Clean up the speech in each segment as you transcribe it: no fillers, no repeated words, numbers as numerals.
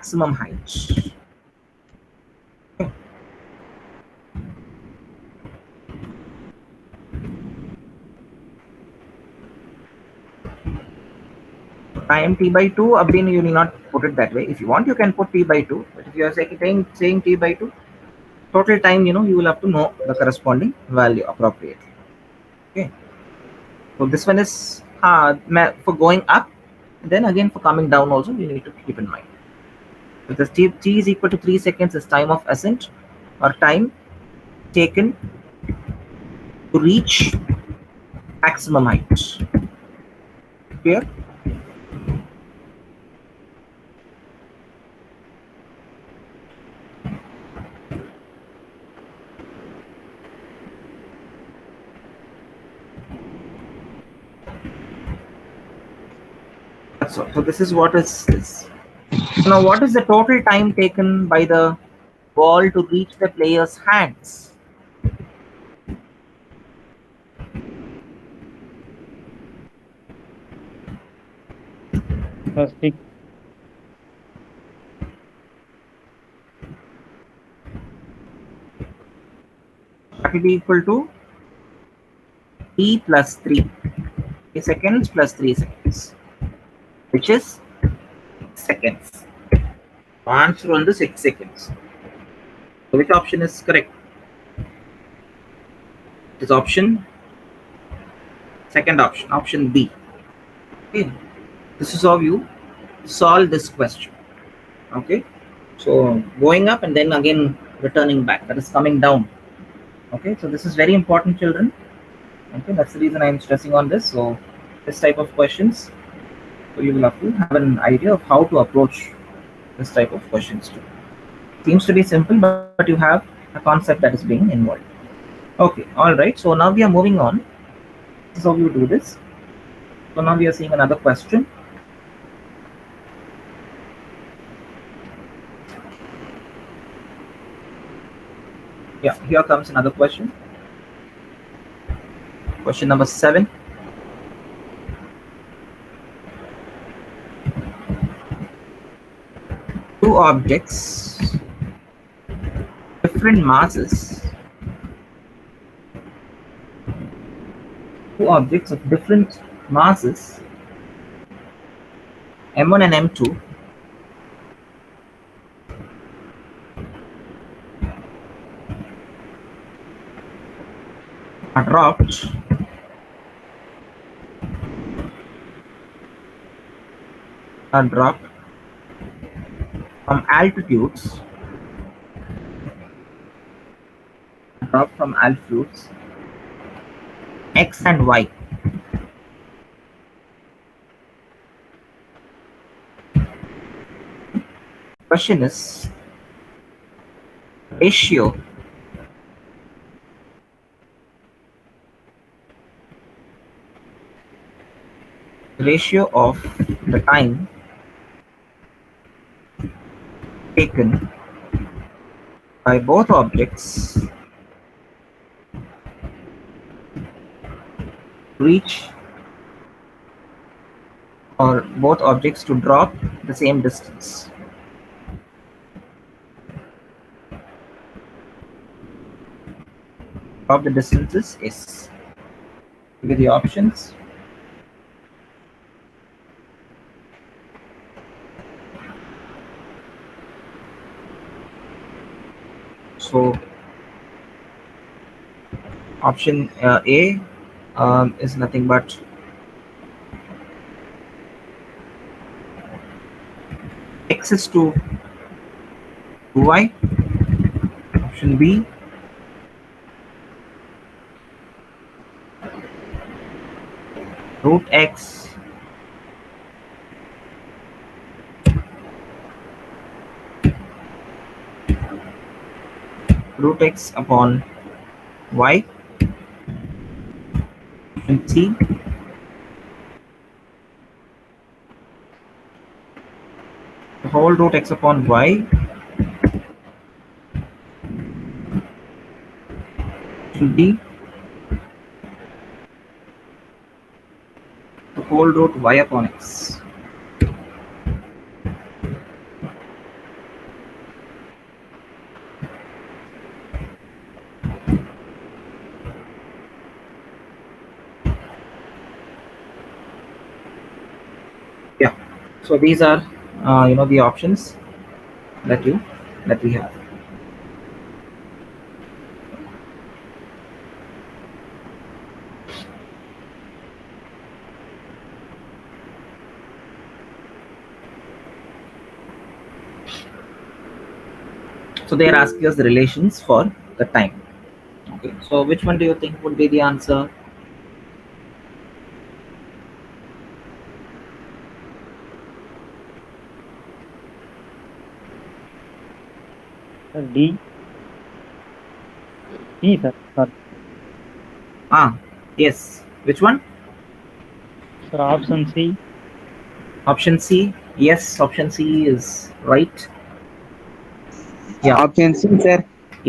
maximum height. Okay. Time t by 2, again you will not put it that way. If you want, you can put t by 2. But if you are saying t by 2, total time, you will have to know the corresponding value appropriately. Okay. So this one is for going up. Then again for coming down also, you need to keep in mind. If the t is equal to 3 seconds is time of ascent or time taken to reach maximum height. Clear? That's all. So this is what is this. Now what is the total time taken by the ball to reach the player's hands? Stick. That will be equal to t plus 3. 3 seconds plus 3 seconds, which is 6 seconds. Answer on the 6 seconds. So which option is correct? It is second option, option B. Okay. This is how you solve this question. Okay. So going up and then again returning back, that is coming down. Okay. So this is very important, children. Okay. That's the reason I am stressing on this. So this type of questions, so you will have to have an idea of how to approach this type of questions too. Seems to be simple, but you have a concept that is being involved. Okay, all right. So now we are moving on. This is how you do this. So now we are seeing another question. Yeah, here comes another question. Question number 7. Two objects, different masses, two objects of different masses, m1 and m2, are dropped from altitudes, x and y. Question is ratio of the time taken by both objects reach, or both objects to drop the same distance. Drop the distances is. Give you the options. So option A is nothing but x is to 2y. Option B, root x upon y. Option C, the whole root x upon y. Option D, the whole root y upon x. So these are the options that we have. So they are asking us the relations for the time. Okay, so which one do you think would be the answer? D. C, sir. Sorry. Yes. Which one? Sir, option C. Option C. Yes, option C is right. Yeah. Option C, sir.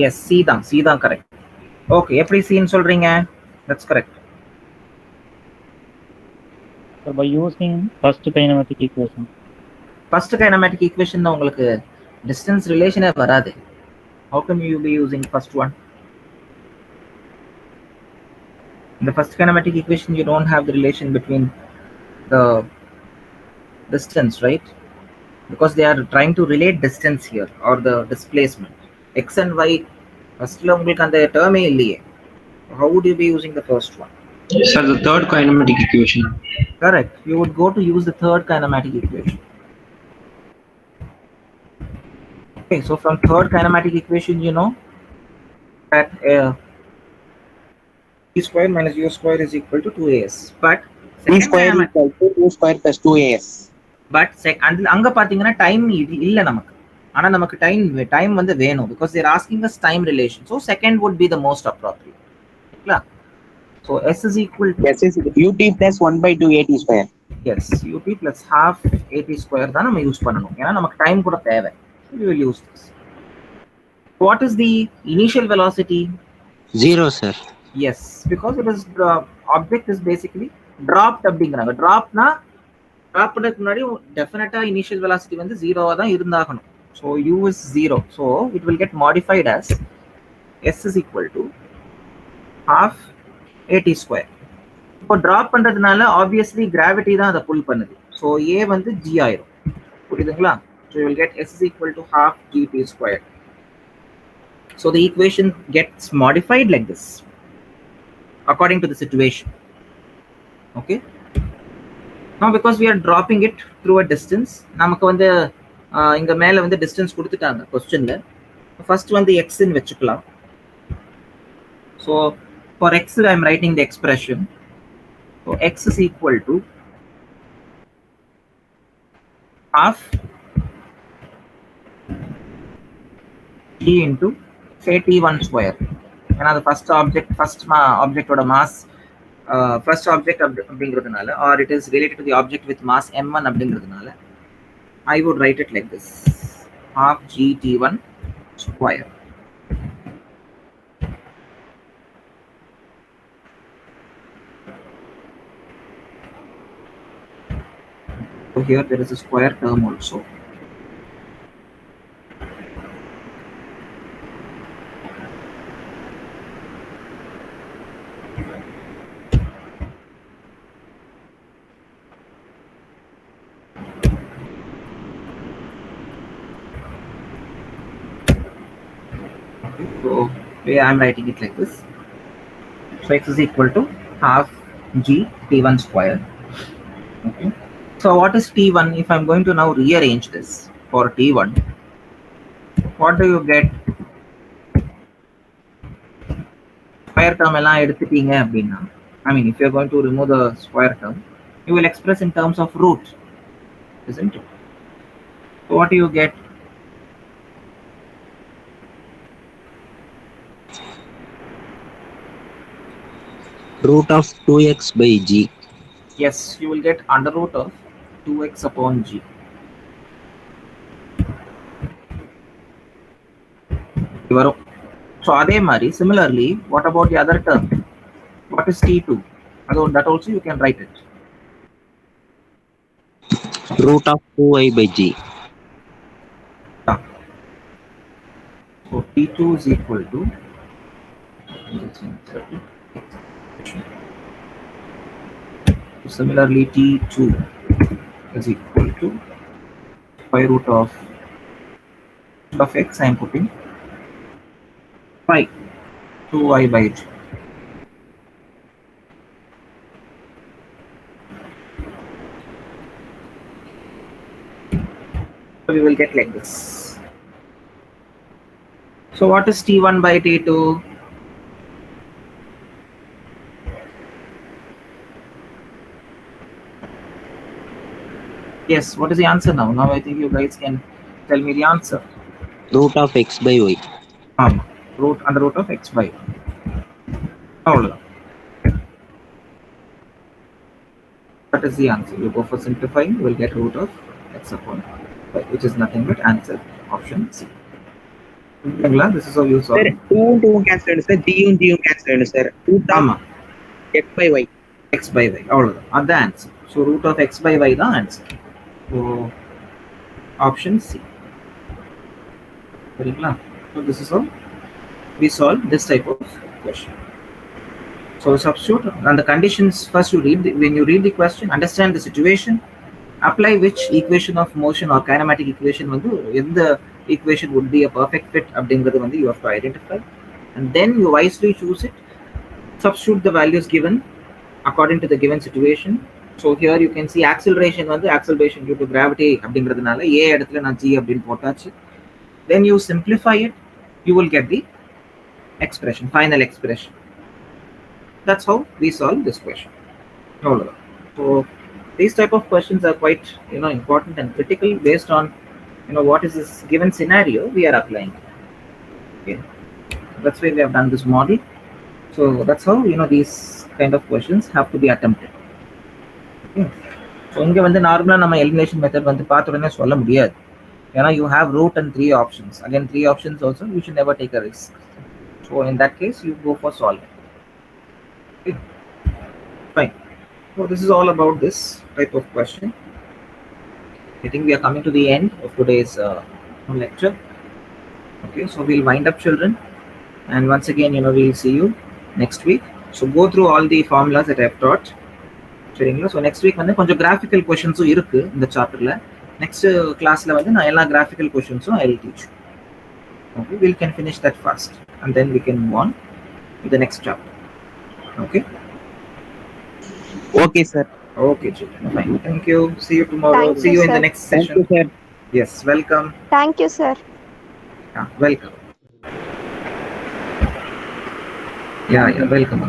Yes, C தான் correct. Okay, எப்படி Cன்னு சொல்றீங்க? That's correct. Sir, by using first kinematic equation. First kinematic equation தான் உங்களுக்கு distance relation வராது. How come you be using first one? In the first kinematic equation, you don't have the relation between the distance, right? Because they are trying to relate distance here or the displacement. X and Y, first உங்களுக்கு அந்த term இல்லையே. How would you be using the first one? Sir, the third kinematic equation. Correct. You would go to use the third kinematic equation. Okay, so from third kinematic equation, you know that E square minus U square is equal to 2as. But E square equal to U square plus 2as. But அங்க பாத்தீங்கன்னா time இல்ல நமக்கு. ஆனா நமக்கு time வந்து வேணும் because they are asking us time relation. So second would be the most appropriate. Clear? So S is equal to S is ut plus 1 by 2 at square. Yes, ut plus half at square தான் நம்ம use பண்ணணும். ஏன்னா நமக்கு time கூட தேவை. We will use this. What is the initial velocity? 0, sir. Yes, because it is object is basically dropped அப்படிங்கறாங்க. Dropனா ட்ராப்க்கு முன்னாடி டெஃபினட்டா initial velocity வந்து 0வா தான் இருந்தாகணும். So u is 0. So it will get modified as s is equal to half at square. இப்போ drop பண்றதுனால obviously gravity தான் அதை புல் பண்ணுது. So a வந்து g ஆயிரும். புரியுதுங்களா? So you will get s is equal to half gt square. So the equation gets modified like this according to the situation. Okay. Now because we are dropping it through a distance, நமக்கு வந்து இங்க மேல வந்து distance கொடுத்துட்டாங்க क्वेश्चनல. First வந்து x ன்னு வெச்சுக்கலாம். So for x I am writing the expression. So x is equal to half g into say t1 square. ஏன்னா அது ஃபர்ஸ்ட் ஆப்ஜெக்டோட மாஸ் first object அப்படிங்கிறதுனால or it is related to the object with mass m1 அப்படிங்கிறதுனால I would write it like this: half gt1 square. So here there is a square term also. So I am writing it like this. So x is equal to half g t1 square. Okay. So what is t1? If I'm going to now rearrange this for t1, what do you get? Square term எல்லாம் எடுத்துட்டீங்க அப்படின்னா, I mean if you're going to remove the square term, you will express in terms of root, isn't it? So what do you get? Root of 2x by g. Yes, you will get under root of 2x upon g. So அதே மாதிரி similarly, what about the other term? What is t2? That also you can write it. Root of 2y by g. So t2 is equal to similarly t2 is equal to square root of x. I am putting pi 2y by j. So we will get like this. So what is t1 by t2? Yes, what is the answer now? Now I think you guys can tell me the answer. Root of x by y. Root under root of x by அவ்வளவுதான். That is the answer. You go for simplifying, you will get root of x upon y, which is nothing but answer option C. This is how you solve. Sir, 2 cancel sir, g cancel sir. Root of x by y. X by y. அவ்வளவுதான். அது answer. So root of x by y தான் answer. So option C. சரிங்களா? So this is how we solve this type of question. So substitute and the conditions. First you read when you read the question, understand the situation, apply which equation of motion or kinematic equation in the equation would be a perfect fit அப்படிங்கிறது you have to identify, and then you wisely choose it. Substitute the values given according to the given situation. So here you can see acceleration acceleration due to gravity அப்படிங்கிறதுனால a இடத்துல நான் g அப்படின்னு போட்டாச்சு. Then you simplify it, you will get the expression, final expression. That's how we solve this question. So these type of questions are quite important and critical based on what is this given scenario we are applying. Okay, that's why we have done this model. So that's how these kind of questions have to be attempted. Okay. So இங்க நார்மலா நம்ம elimination method பார்த்த உடனே சொல்ல முடியாது. You have root and 3 options. Again 3 options also, you should never take a risk. So in that case you go for solving. Okay. Fine. So this is all about this type of question. I think we are coming to the end of today's lecture. Okay, so we'll wind up, children, and once again we'll see you next week. So go through all the formulas that I have taught. So next week konjam graphical questions irukku in the chapter la. Next class la na ella graphical questions I will teach you. Okay, we can finish that fast and then we can move on to the next chapter. Okay. Okay, sir. Okay, children. Fine. Thank you. See you tomorrow. See you in the next session. Thank you, sir. Yes, welcome. Thank you, sir. Welcome. Yeah, welcome.